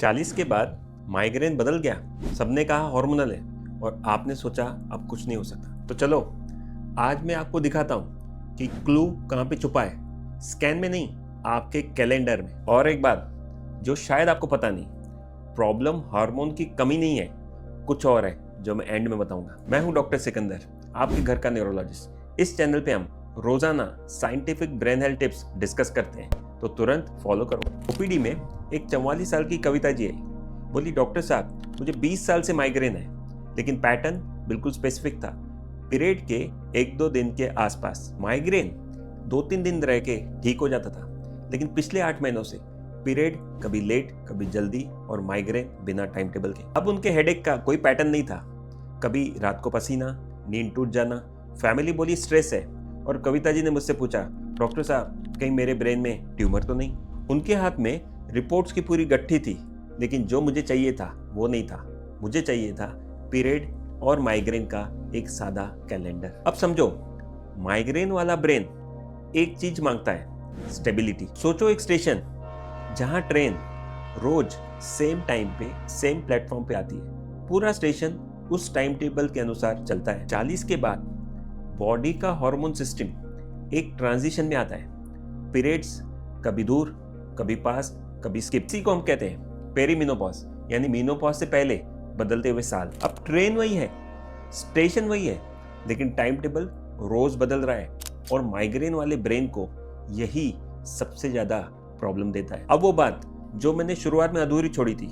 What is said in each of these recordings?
40 के बाद माइग्रेन बदल गया। सबने कहा हार्मोनल है और आपने सोचा अब कुछ नहीं हो सकता। तो चलो आज मैं आपको दिखाता हूँ कि क्लू कहाँ पे छुपा है। स्कैन में नहीं, आपके कैलेंडर में। और एक बात जो शायद आपको पता नहीं, प्रॉब्लम हार्मोन की कमी नहीं है, कुछ और है जो मैं एंड में बताऊंगा। मैं हूं डॉक्टर सिकंदर, आपके घर का न्यूरोलॉजिस्ट। इस चैनल पे हम रोजाना scientific brain health tips discuss करते हैं, तो तुरंत फॉलो करो। ओपीडी में एक 44 साल की कविता जी आई। बोली, डॉक्टर साहब मुझे 20 साल से माइग्रेन है, लेकिन पैटर्न बिल्कुल स्पेसिफिक था, पीरियड के 1-2 दिन के आसपास। माइग्रेन 2-3 दिन रह के ठीक हो जाता था, लेकिन पिछले 8 महीनों से पीरियड कभी लेट कभी जल्दी और माइग्रेन बिना टाइम टेबल के। अब उनके हेडेक का कोई पैटर्न नहीं था। कभी रात को पसीना, नींद टूट जाना, फैमिली बोली स्ट्रेस है, और कविता जी ने मुझसे पूछा, डॉक्टर साहब कहीं मेरे ब्रेन में ट्यूमर तो नहीं। उनके हाथ में रिपोर्ट्स की पूरी गट्ठी थी, लेकिन जो मुझे चाहिए था वो नहीं था। मुझे चाहिए था पीरियड और माइग्रेन का एक सादा कैलेंडर। अब समझो, माइग्रेन वाला ब्रेन एक चीज मांगता है, स्टेबिलिटी। सोचो एक स्टेशन जहां ट्रेन रोज सेम टाइम पे सेम प्लेटफॉर्म पे आती है, पूरा स्टेशन उस टाइम टेबल के अनुसार चलता है। 40 के बाद बॉडी का हार्मोन सिस्टम एक ट्रांजिशन में आता है। पीरियड्स कभी दूर कभी पास कभी स्किप। इसी को हम कहते हैं पेरीमिनोपॉज, यानी मीनोपॉज से पहले बदलते हुए साल। अब ट्रेन वही है, स्टेशन वही है, लेकिन टाइम टेबल रोज बदल रहा है, और माइग्रेन वाले ब्रेन को यही सबसे ज्यादा प्रॉब्लम देता है। अब वो बात जो मैंने शुरुआत में अधूरी छोड़ी थी,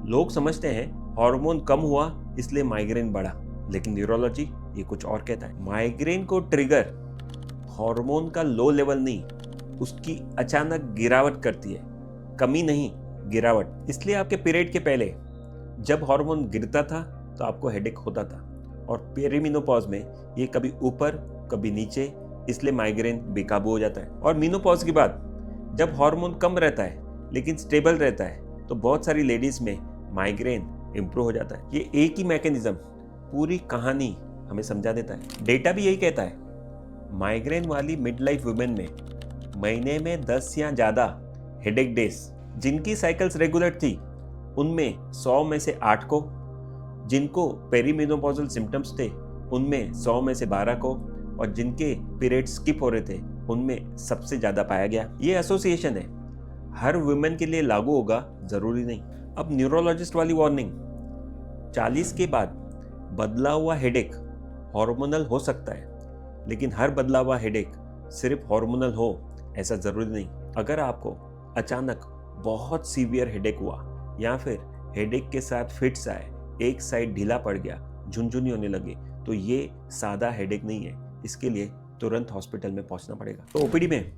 लोग समझते हैं हार्मोन कम हुआ इसलिए माइग्रेन बढ़ा, लेकिन न्यूरोलॉजी ये कुछ और कहता है। माइग्रेन को ट्रिगर हार्मोन का लो लेवल नहीं, उसकी अचानक गिरावट करती है, कमी नहीं गिरावट। इसलिए आपके पीरियड के पहले जब हार्मोन गिरता था तो आपको हेडेक होता था, और पेरीमिनोपॉज में ये कभी ऊपर कभी नीचे, इसलिए माइग्रेन बेकाबू हो जाता है। और मीनोपॉज की बात, जब हार्मोन कम रहता है लेकिन स्टेबल रहता है, तो बहुत सारी लेडीज में माइग्रेन इंप्रूव हो जाता है। ये एक ही मैकेनिज्म पूरी कहानी हमें समझा देता है। डेटा भी यही कहता है, माइग्रेन वाली मिड लाइफ वुमेन में महीने में 10 या ज्यादा हेडेक डेज, जिनकी साइकिल्स रेगुलर थी उनमें 100 में से 8 को, जिनको पेरीमेनोपॉजल सिम्टम्स थे उनमें 100 में से 12 को, और जिनके पीरियड स्किप हो रहे थे उनमें सबसे ज्यादा पाया गया। ये एसोसिएशन है, हर वुमेन के लिए लागू होगा जरूरी नहीं। अब न्यूरोलॉजिस्ट वाली वार्निंग, 40 के बाद बदला हुआ हेडेक हार्मोनल हो सकता है, लेकिन हर बदला हुआ हेडेक सिर्फ हार्मोनल हो ऐसा जरूरी नहीं। अगर आपको अचानक बहुत सीवियर हेडेक हुआ, या फिर हेडेक के साथ फिट्स आए, एक साइड ढीला पड़ गया, झुनझुनी होने लगे, तो ये सादा हेडेक नहीं है। इसके लिए तुरंत हॉस्पिटल में पहुंचना पड़ेगा। तो ओपीडी में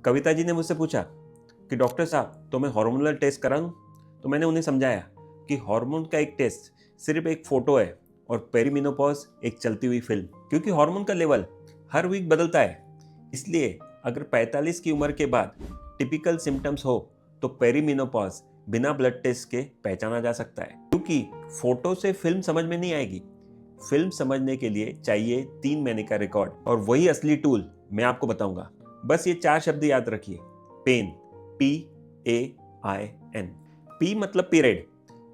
कविता जी ने मुझसे पूछा कि डॉक्टर साहब तो मैं हार्मोनल टेस्ट कराऊं? तो मैंने उन्हें समझाया कि हार्मोन का एक टेस्ट सिर्फ एक फोटो है, और पेरीमिनोपॉज एक चलती हुई फिल्म। क्योंकि हार्मोन का लेवल हर वीक बदलता है, इसलिए अगर 45 की उम्र के बाद टिपिकल सिम्टम्स हो तो पेरीमिनोपॉज बिना ब्लड टेस्ट के पहचाना जा सकता है। क्योंकि फोटो से फिल्म समझ में नहीं आएगी, फिल्म समझने के लिए चाहिए 3 महीने का रिकॉर्ड, और वही असली टूल मैं आपको बताऊंगा। बस ये 4 शब्द याद रखिए, पेन, PAIN। P मतलब पीरियड,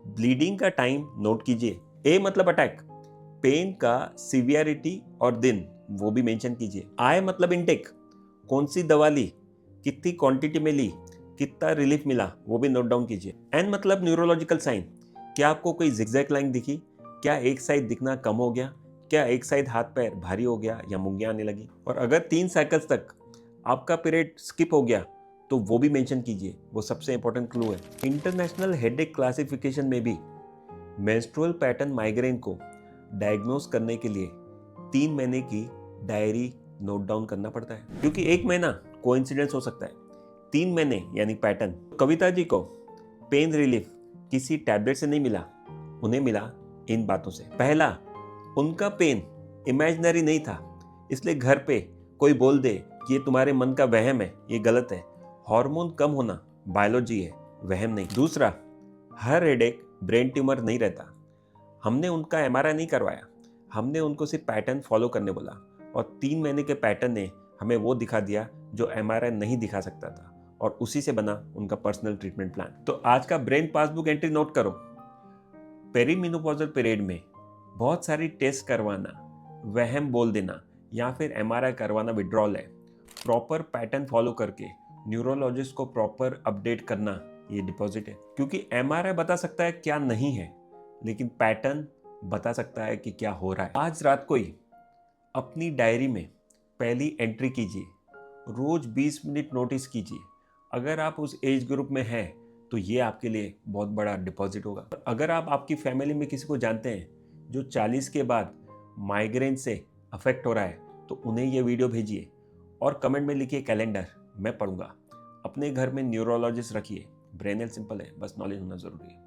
ब्लीडिंग का टाइम नोट कीजिए। A मतलब अटैक, पेन का सीवियरिटी और दिन वो भी मेंशन कीजिए। I मतलब इनटेक, कौन सी दवा ली, कितनी क्वांटिटी में ली, कितना रिलीफ मिला, वो भी नोट डाउन कीजिए। N मतलब न्यूरोलॉजिकल साइन, क्या आपको कोई जिगजैग लाइन दिखी, क्या एक साइड दिखना कम हो गया, क्या एक साइड हाथ पैर भारी हो गया या मुंगियां आने लगी, और अगर 3 साइकिल्स तक आपका पीरियड स्किप हो गया तो वो भी मेंशन कीजिए, वो सबसे इंपॉर्टेंट क्लू है। इंटरनेशनल हेडेक क्लासिफिकेशन में भी मेंस्ट्रुअल पैटर्न माइग्रेन को डायग्नोस करने के लिए 3 महीने की डायरी नोट डाउन करना पड़ता है, क्योंकि 1 महीना कोइंसिडेंस हो सकता है, 3 महीने यानी पैटर्न। कविता जी को पेन रिलीफ किसी टैबलेट से नहीं मिला, उन्हें मिला इन बातों से। पहला, उनका पेन इमेजिनरी नहीं था, इसलिए घर पे कोई बोल दे कि ये तुम्हारे मन का वहम है, ये गलत है। हार्मोन कम होना बायोलॉजी है, वहम नहीं। दूसरा, हर हेडेक ब्रेन ट्यूमर नहीं रहता, हमने उनका MRI नहीं करवाया, हमने उनको सिर्फ पैटर्न फॉलो करने बोला, और 3 महीने के पैटर्न ने हमें वो दिखा दिया जो MRI नहीं दिखा सकता था, और उसी से बना उनका पर्सनल ट्रीटमेंट प्लान। तो आज का ब्रेन पासबुक एंट्री नोट करो। पेरीमेनोपॉजल पीरियड में बहुत सारी टेस्ट करवाना, वहम बोल देना या फिर एमआरआई करवाना विड्रॉल है। प्रॉपर पैटर्न फॉलो करके न्यूरोलॉजिस्ट को प्रॉपर अपडेट करना ये डिपॉजिट है, क्योंकि एमआरआई बता सकता है क्या नहीं है, लेकिन पैटर्न बता सकता है कि क्या हो रहा है। आज रात को ही अपनी डायरी में पहली एंट्री कीजिए, रोज 20 मिनट नोटिस कीजिए। अगर आप उस एज ग्रुप में हैं तो ये आपके लिए बहुत बड़ा डिपॉजिट होगा। अगर आप आपकी फैमिली में किसी को जानते हैं जो 40 के बाद माइग्रेन से अफेक्ट हो रहा है, तो उन्हें ये वीडियो भेजिए और कमेंट में लिखिए कैलेंडर, मैं पढ़ूंगा। अपने घर में न्यूरोलॉजिस्ट रखिए। ब्रेन हेल्थ सिंपल है, बस नॉलेज होना जरूरी है।